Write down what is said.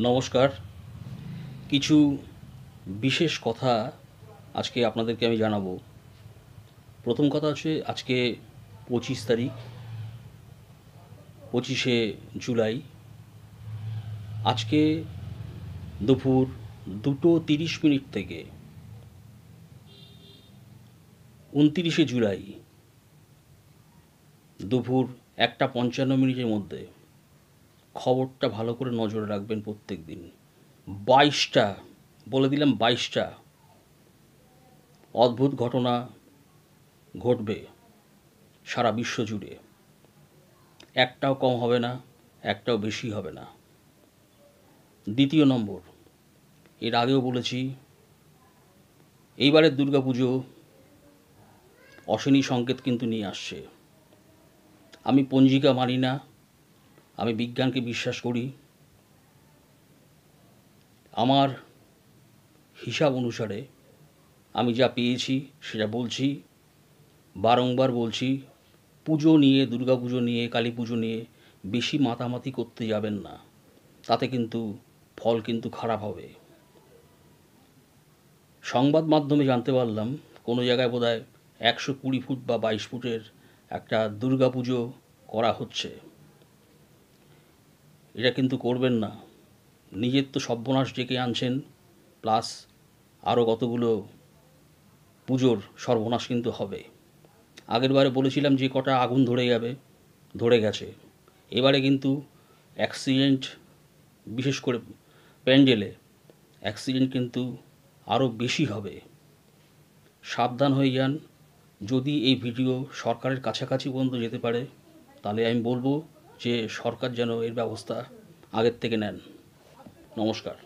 নমস্কার। কিছু বিশেষ কথা আজকে আপনাদেরকে আমি জানাবো। প্রথম কথা হচ্ছে আজকে 25 তারিখ, 25শে জুলাই। আজকে দুপুর 2:30 থেকে 29শে জুলাই দুপুর 1:55 মধ্যে খবরটা ভালো করে নজরে রাখবেন। প্রত্যেক দিন 22টা, বলে দিলাম 22টা অদ্ভুত ঘটনা ঘটবে সারা বিশ্ব জুড়ে। একটাও কম হবে না, একটাও বেশি হবে না। দ্বিতীয় নম্বর, এর আগেও বলেছি, এইবারের দুর্গাপুজো অশনি সংকেত কিন্তু নিয়ে আসছে। আমি পঞ্জিকা মানি না, আমি বিজ্ঞানকে বিশ্বাস করি। আমার হিসাব অনুসারে আমি যা পেয়েছি সেটা বলছি, বারংবার বলছি। পুজো নিয়ে, দুর্গাপুজো নিয়ে, কালী পুজো নিয়ে বেশি মাতামাতি করতে যাবেন না, তাতে কিন্তু ফল কিন্তু খারাপ হবে। সংবাদ মাধ্যমে জানতে পারলাম কোনো জায়গায় বোধহয় 120 ফুট বা 22 ফুটের একটা দুর্গাপুজো করা হচ্ছে। এটা কিন্তু করবেন না। নিজের তো সর্বনাশ ডেকে আনছেন, প্লাস আরও কতগুলো পুজোর সর্বনাশ কিন্তু হবে। আগেরবারে বলেছিলাম যে কটা আগুন ধরে যাবে, ধরে গেছে। এবারে কিন্তু অ্যাক্সিডেন্ট, বিশেষ করে প্যান্ডেলে অ্যাক্সিডেন্ট কিন্তু আরও বেশি হবে। সাবধান হয়ে যান। যদি এই ভিডিও সরকারের কাছাকাছি পর্যন্ত যেতে পারে, তাহলে আমি বলবো যে সরকার যেন এর ব্যবস্থা আগের থেকে নেন। নমস্কার।